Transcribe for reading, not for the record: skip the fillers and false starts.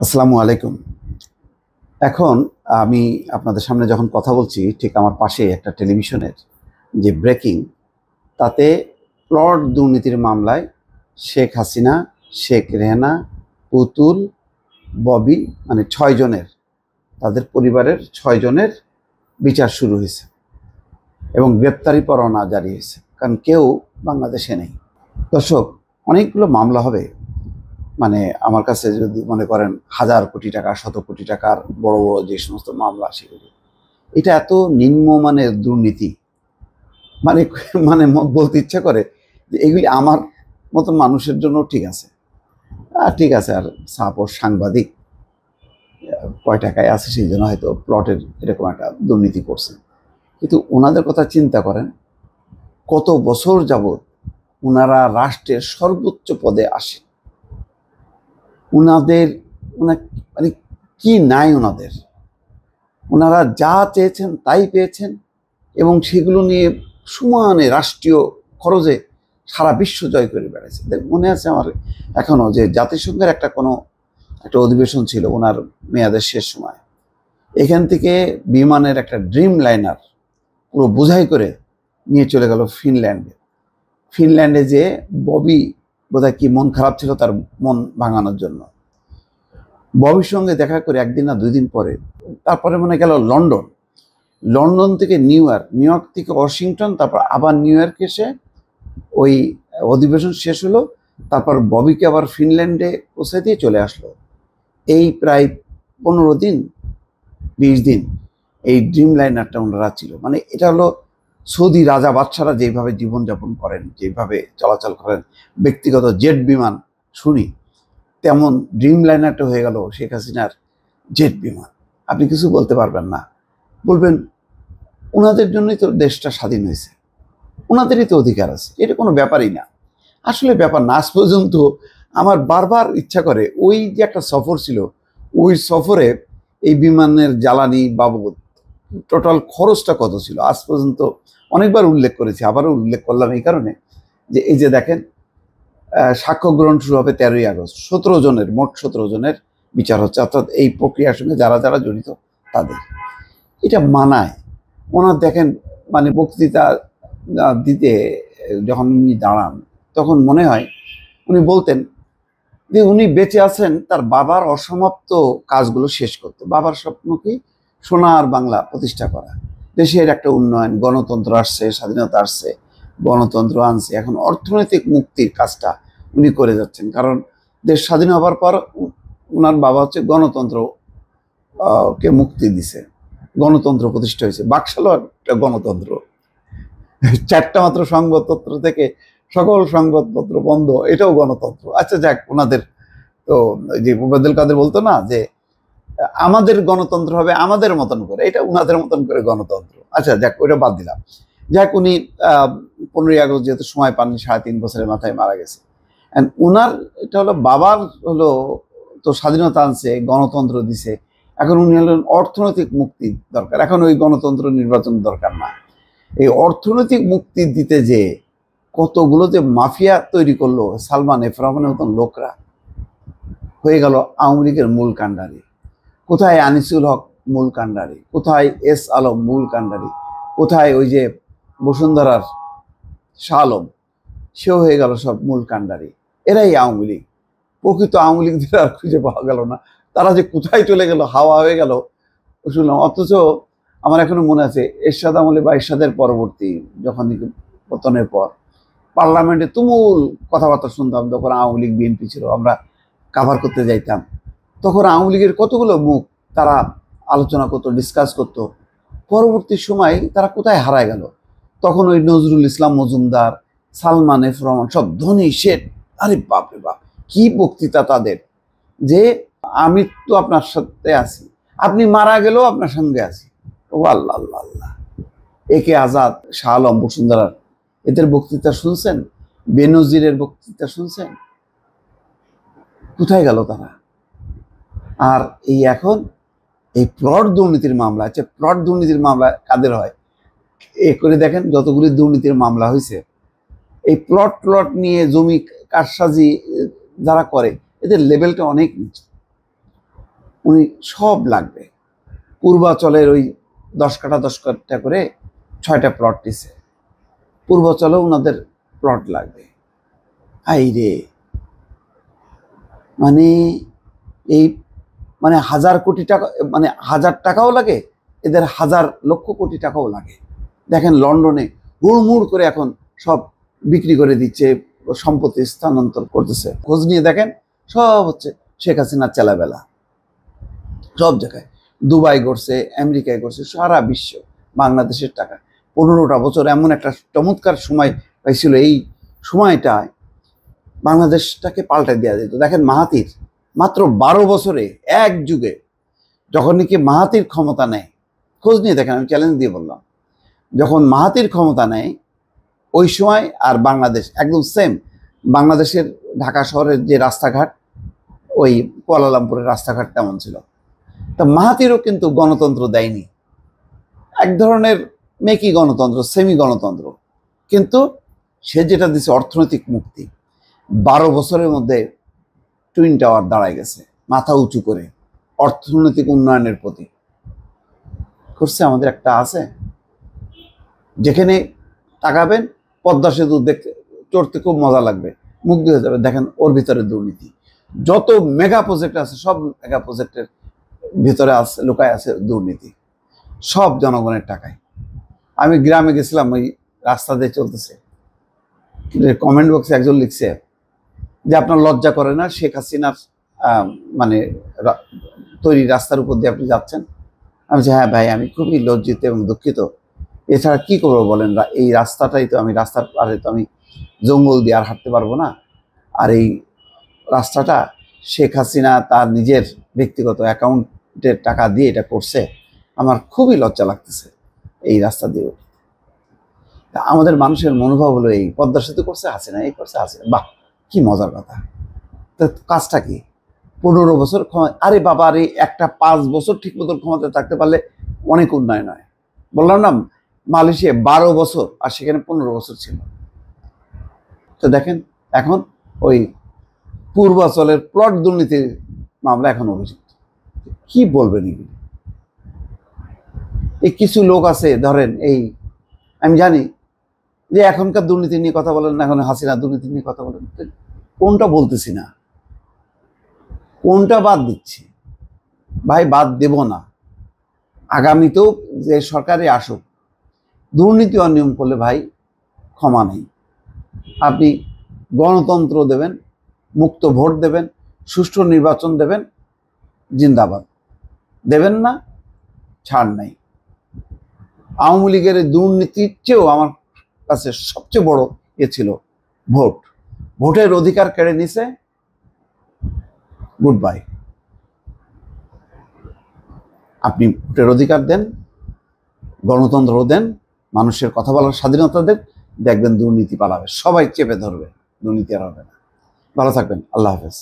আসসালামু আলাইকুম। এখন আমি আপনাদের সামনে যখন কথা বলছি, ঠিক আমার পাশে একটা টেলিভিশনের যে ব্রেকিং, তাতে প্লট দুর্নীতির মামলায় শেখ হাসিনা, শেখ রেহানা, পুতুল, ববি মানে ৬ জনের, তাদের পরিবারের ৬ জনের বিচার শুরু হয়েছে এবং গ্রেপ্তারি পরোয়ানা জারি হয়েছে, কারণ কেউ বাংলাদেশে নেই। দর্শক, অনেকগুলো মামলা হবে, মানে আমার কাছে যদি মনে করেন হাজার কোটি টাকা, শত কোটি টাকার বড় বড় যে সমস্ত মামলা, সেগুলি এটা এত নিম্নমানের দুর্নীতি, মানে মানে বলতে ইচ্ছা করে যে এগুলি আমার মতো মানুষের জন্য ঠিক আছে, ঠিক আছে, আর সাপোজ সাংবাদিক কয় টাকায় আছে সেই জন্য হয়তো প্লটের এরকম একটা দুর্নীতি করছে, কিন্তু ওনাদের কথা চিন্তা করেন, কত বছর যাবৎ ওনারা রাষ্ট্রের সর্বোচ্চ পদে আসে, ওনাদের মানে কি নাই ওনাদের, ওনারা যা চেয়েছেন তাই পেয়েছেন এবং সেগুলো নিয়ে সমানে রাষ্ট্রীয় খরচে সারা বিশ্ব জয় করে বেড়াচ্ছে। মনে আছে আমার এখনো যে জাতিসংঘের একটা অধিবেশন ছিল ওনার মেয়াদের শেষ সময়, এখান থেকে বিমানের একটা ড্রিম লাইনার পুরো বোঝাই করে নিয়ে চলে গেল ফিনল্যান্ডে যে ববি বোধহয় কি মন খারাপ ছিল তার মন ভাঙানোর জন্য, ববির সঙ্গে দেখা করে একদিন না 2 দিন পরে তারপরে মনে গেল লন্ডন থেকে নিউ ইয়র্ক থেকে ওয়াশিংটন, তারপর আবার নিউ ইয়র্ক এসে ওই অধিবেশন শেষ হলো, তারপর ববিকে আবার ফিনল্যান্ডে পৌঁছে দিয়ে চলে আসলো। এই প্রায় 15 দিন 20 দিন এই ড্রিম লাইনারটা ওনারা ছিল, মানে এটা হলো সৌদি রাজা বাদশারা যেভাবে জীবনযাপন করেন, যেভাবে চলাচল করেন, ব্যক্তিগত জেট বিমান শুনি, তেমন ড্রিম লাইনারটা হয়ে গেল শেখ হাসিনার জেট বিমান। আপনি কিছু বলতে পারবেন না, বলবেন ওনাদের জন্যই তো দেশটা স্বাধীন হয়েছে, ওনাদেরই তো অধিকার আছে, এটা কোনো ব্যাপারই না। আসলে ব্যাপার না। আজ পর্যন্ত আমার বারবার ইচ্ছা করে, ওই যে একটা সফর ছিল, ওই সফরে এই বিমানের জ্বালানি বাবদ টোটাল খরচটা কত ছিল আজ পর্যন্ত অনেকবার উল্লেখ করেছি, আবারও উল্লেখ করলাম এই কারণে যে এই যে দেখেন, সাক্ষ্য গ্রহণ শুরু হবে 13ই আগস্ট, মোট 17 জনের বিচার হচ্ছে, অর্থাৎ এই প্রক্রিয়ার সঙ্গে যারা যারা জড়িত তাদের। এটা মানায় ওনার দেখেন, মানে বক্তৃতা দিতে যখন উনি দাঁড়ান তখন মনে হয় উনি বলতেন যে উনি বেঁচে আছেন তার বাবার অসমাপ্ত কাজগুলো শেষ করতে। বাবার স্বপ্ন কি? সোনার বাংলা প্রতিষ্ঠা করা, দেশের একটা উন্নয়ন, গণতন্ত্র আসছে, স্বাধীনতা আসছে, গণতন্ত্র আনছে, এখন অর্থনৈতিক মুক্তির কাজটা উনি করে যাচ্ছেন, কারণ দেশ স্বাধীন হবার পর ওনার বাবা হচ্ছে গণতন্ত্র কে মুক্তি দিছে, গণতন্ত্র প্রতিষ্ঠা হয়েছে, বাকশালও একটা গণতন্ত্র, 4টা মাত্র সংবাদপত্র থেকে সকল সংবাদপত্র বন্ধ, এটাও গণতন্ত্র। আচ্ছা যাক, ওনাদের তো যে ওবায়দুল কাদের বলতো না যে আমাদের গণতন্ত্র হবে আমাদের মতন করে, এটা উনাদের মতন করে গণতন্ত্র। আচ্ছা যাক, ওইটা বাদ দিলাম। যাক, উনি 15ই আগস্ট যেহেতু সময় পাননি, 3.5 বছরের মাথায় মারা গেছে। উনার এটা হলো বাবার হলো তো স্বাধীনতা আনছে, গণতন্ত্র দিছে, এখন উনি হলেন অর্থনৈতিক মুক্তি দরকার, এখন ওই গণতন্ত্র নির্বাচন দরকার না। এই অর্থনৈতিক মুক্তি দিতে যে কতগুলো যে মাফিয়া তৈরি করলো সালমান এফ রহমানের মতন লোকরা, হয়ে গেল আওয়ামী লীগের মূল কাণ্ডারি। কোথায় আনিসুল হক মূল কাণ্ডারি, কোথায় এস আলম মূল কাণ্ডারি, কোথায় ওই যে বসুন্ধরার শাহ আলম, সেও হয়ে গেল সব মূল কাণ্ডারি। এরাই আওয়ামী লীগ। প্রকৃত আওয়ামী লীগদের আর খুঁজে পাওয়া গেল না, তারা যে কোথায় চলে গেল, হাওয়া হয়ে গেল শুনলাম। অথচ আমার এখনো মনে আছে এরশাদ আমলে বা এরশাদের পরবর্তী যখন পতনের পর পার্লামেন্টে তুমুল কথাবার্তা শুনতাম, তখন আওয়ামী লীগ বিএনপি ছিল, আমরা কাভার করতে যাইতাম, তখন আওয়ামী লীগের কতগুলো মুখ তারা আলোচনা করতো, ডিসকাস করতো। পরবর্তী সময় তারা কোথায় হারায় গেল? তখন ওই নজরুল ইসলাম মজুমদার, সালমান এফ রহমান, সব ধনী শেঠ, আরে বাপরে বাপ, কি বক্তৃতা তাদের, যে আমি তো আপনার সাথে আছি, আপনি মারা গেলেও আপনার সঙ্গে আছি। ও আল্লাহ আল্লাহ আল্লাহ। একে আজাদ, শাহ আলম, বসুন্ধরার, এদের বক্তৃতা শুনছেন? বেনজিরের বক্তৃতা শুনছেন? কোথায় গেল তারা? আর এই এখন এই প্লট দুর্নীতির মামলা, আচ্ছা প্লট দুর্নীতির মামলা কাদের হয়? এ করে দেখেন যতগুলি দুর্নীতির মামলা হয়েছে, এই প্লট নিয়ে জমি কারসাজি যারা করে, এদের লেভেলটা অনেক নিচু। উনি সব লাগবে। পূর্বাচলের ওই 10 কাঠা 10 কাঠা করে 6টা প্লট দিছে, পূর্বাচলেও ওনাদের প্লট লাগবে। আই রে, মানে এই মানে 1000 কোটি টাকা, মানে 1000 টাকাও লাগে, এদের 1000 লক্ষ কোটি টাকাও লাগে। দেখেন লন্ডনে হুড়মুড় করে এখন সব বিক্রি করে দিচ্ছে, সম্পত্তি স্থানান্তর করতেছে। খোঁজ নিয়ে দেখেন সব হচ্ছে শেখ হাসিনার চেলাবেলা। সব জায়গায় দুবাই করছে, আমেরিকায় করছে, সারা বিশ্ব বাংলাদেশের টাকা। 15টা বছর এমন একটা চমৎকার সময় পাইছিল, এই সময়টায় বাংলাদেশটাকে পাল্টে দেওয়া যেত। দেখেন মাহাথির মাত্র 12 বছরে, এক যুগে, যখন নাকি মাহাথির ক্ষমতা নেয়, খোঁজ নিয়ে দেখেন, আমি চ্যালেঞ্জ দিয়ে বললাম, যখন মাহাথির ক্ষমতা নেয় ওই সময় আর বাংলাদেশ একদম সেম। বাংলাদেশের ঢাকা শহরের যে রাস্তাঘাট, ওই কুয়ালালামপুরের রাস্তাঘাট তেমন ছিল। তা মাহাথিরও কিন্তু গণতন্ত্র দেয়নি, এক ধরনের মেকি গণতন্ত্র, সেমি গণতন্ত্র, কিন্তু সে যেটা দিছে অর্থনৈতিক মুক্তি। 12 বছরের মধ্যে টুইন টাওয়ার দাঁড়ায় গেছে মাথা উঁচু করে, অর্থনৈতিক উন্নয়নের প্রতি করছে। আমাদের একটা আছে, যেখানে তাকাবেন পদ্মা সেতু দেখতে চড়তে খুব মজা লাগবে, মুগ্ধ হয়ে যাবে। দেখেন ওর ভিতরে দুর্নীতি। যত মেগা প্রজেক্ট আছে সব মেগা প্রজেক্টের ভিতরে আছে, লুকায় আছে দুর্নীতি, সব জনগণের টাকায়। আমি গ্রামে গেছিলাম, ওই রাস্তা দিয়ে চলতেছে, কমেন্ট বক্সে একজন লিখছে যে আপনার লজ্জা করে না শেখ হাসিনার মানে তৈরি রাস্তার উপর দিয়ে আপনি যাচ্ছেন? আমি বলছি হ্যাঁ ভাই, আমি খুবই লজ্জিত এবং দুঃখিত। এছাড়া কি করবো বলেন, এই রাস্তাটাই তো, আমি রাস্তার পারে তো আমি জঙ্গল দিয়ে আর হাঁটতে পারবো না। আর এই রাস্তাটা শেখ হাসিনা তার নিজের ব্যক্তিগত অ্যাকাউন্টের টাকা দিয়ে এটা করছে, আমার খুবই লজ্জা লাগতেছে এই রাস্তা দিয়ে। আমাদের মানুষের মনোভাব হলো এই, পদ্মা সেতু করছে হাসিনা, এই করছে হাসিনা, বাহ কি মজার কথা। তো কাজটা কি? 15 বছর আরে বাবা, আরে একটা 5 বছর ঠিক মতো ক্ষমতায় থাকতে পারলে অনেক উন্নয়ন হয়। বললাম না, মালয়েশিয়া 12 বছর আর সেখানে 15 বছর ছিল। তো দেখেন এখন ওই পূর্বাচলের প্লট দুর্নীতির মামলা এখন অভিযুক্ত। কি বলবেন এগুলি? এই কিছু লোক আছে, ধরেন এই, আমি জানি যে এখনকার দুর্নীতি নিয়ে কথা বলেন না, এখন হাসিনা দুর্নীতি নিয়ে কথা বলেন, কোনটা বলতেছি না, কোনটা বাদ দিচ্ছি? ভাই বাদ দেব না। আগামীতেও যে সরকারে আসুক, দুর্নীতি অনিয়ম করলে ভাই ক্ষমা নেই। আপনি গণতন্ত্র দেবেন, মুক্ত ভোট দেবেন, সুষ্ঠু নির্বাচন দেবেন, জিন্দাবাদ। দেবেন না, ছাড় নাই। আওয়ামী লীগের দুর্নীতির চেয়েও আমার কাছে সবচেয়ে বড় ছিল ভোট। ভোটের অধিকার কেড়ে নিছে, গুড বাই। আপনি ভোটের অধিকার দেন, গণতন্ত্র দেন, মানুষের কথা বলার স্বাধীনতা দেন, দেখবেন দুর্নীতি পালাবে, সবাই চেপে ধরবে, দুর্নীতি আর হবে না। ভালো থাকবেন, আল্লাহ হাফেজ।